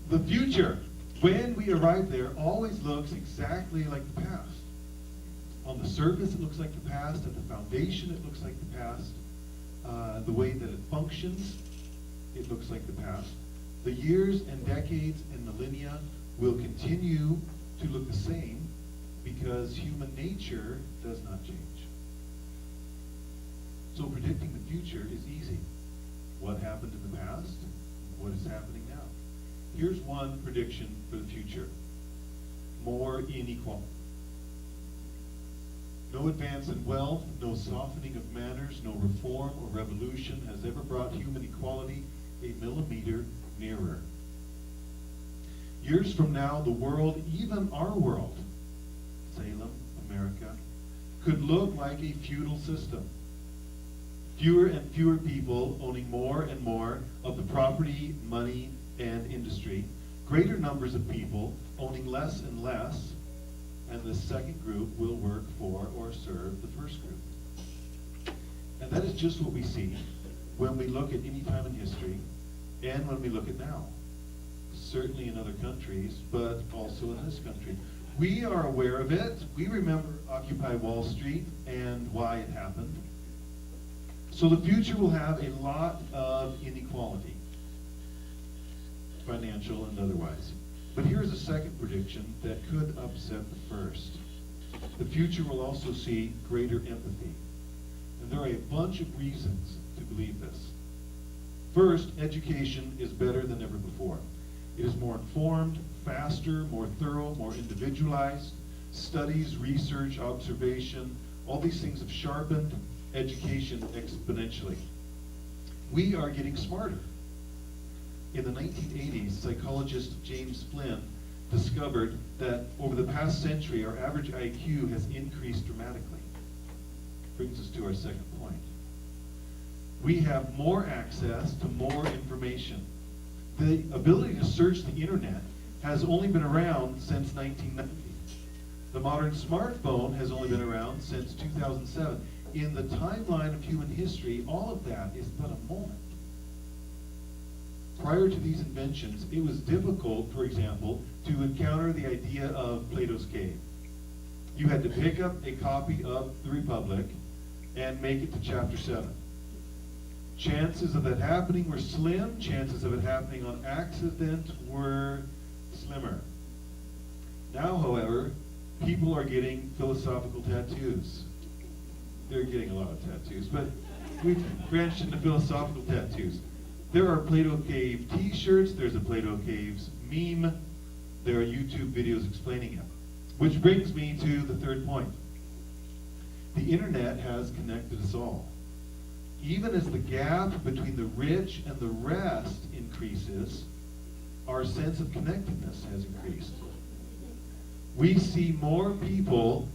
The future, when we arrive there, always looks exactly like the past. On the surface, it looks like the past. At the foundation, it looks like the past. The way that it functions, it looks like the past. The years and decades and millennia will continue to look the same because human nature does not change. So predicting the future is easy. What happened in the past? What is happening now? Here's one prediction for the future. More inequality. No advance in wealth, no softening of manners, no reform or revolution has ever brought human equality a millimeter nearer. Years from now, the world, even our world, Salem, America, could look like a feudal system. Fewer and fewer people owning more and more of the property, money, and industry. Greater numbers of people owning less and less, and the second group will work for or serve the first group. And that is just what we see when we look at any time in history and when we look at now. Certainly in other countries, but also in this country. We are aware of it. We remember Occupy Wall Street and why it happened. So the future will have a lot of inequality, financial and otherwise. But here's a second prediction that could upset the first. The future will also see greater empathy. And there are a bunch of reasons to believe this. First, education is better than ever before. It is more informed, faster, more thorough, more individualized. Studies, research, observation, all these things have sharpened education exponentially. We are getting smarter. In the 1980s, psychologist James Flynn discovered that over the past century, our average IQ has increased dramatically. Brings us to our second point. We have more access to more information. The ability to search the internet has only been around since 1990. The modern smartphone has only been around since 2007. In the timeline of human history, all of that is but a moment. Prior to these inventions, it was difficult, for example, to encounter the idea of Plato's cave. You had to pick up a copy of the Republic and make it to chapter 7. Chances of that happening were slim. Chances of it happening on accident were slimmer. Now, however, people are getting philosophical tattoos. They're getting a lot of tattoos, but we've branched into philosophical tattoos. There are Plato Cave t-shirts, there's a Plato Caves meme, there are YouTube videos explaining it. Which brings me to the third point. The internet has connected us all. Even as the gap between the rich and the rest increases, our sense of connectedness has increased. We see more people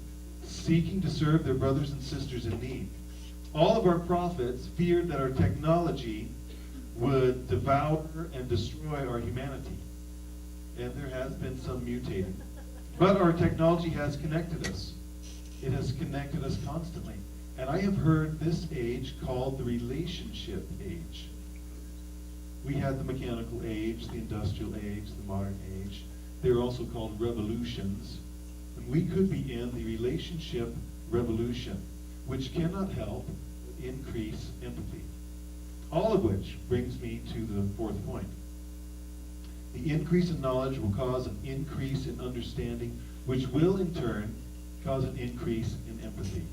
seeking to serve their brothers and sisters in need. All of our prophets feared that our technology would devour and destroy our humanity. And there has been some mutating. But our technology has connected us. It has connected us constantly. And I have heard this age called the relationship age. We had the mechanical age, the industrial age, the modern age. They're also called revolutions. And we could be in the relationship revolution, which cannot help but increase empathy. All of which brings me to the fourth point. The increase in knowledge will cause an increase in understanding, which will in turn cause an increase in empathy.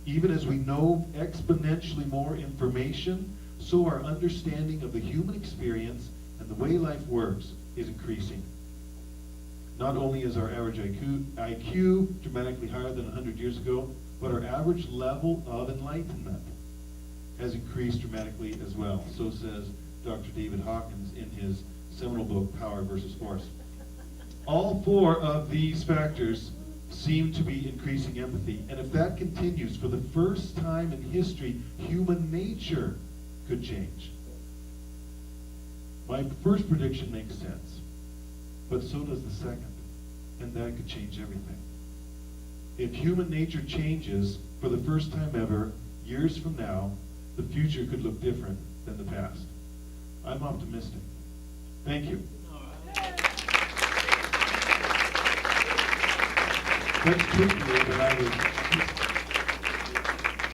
Even as we know exponentially more information, so our understanding of the human experience and the way life works is increasing. Not only is our average IQ dramatically higher than 100 years ago, but our average level of enlightenment has increased dramatically as well. So says Dr. David Hawkins in his seminal book, Power versus Force. All four of these factors seem to be increasing empathy. And if that continues, for the first time in history, human nature could change. My first prediction makes sense, but so does the second. And that could change everything. If human nature changes for the first time ever, years from now, the future could look different than the past. I'm optimistic. Thank you. French tweaked me, but I was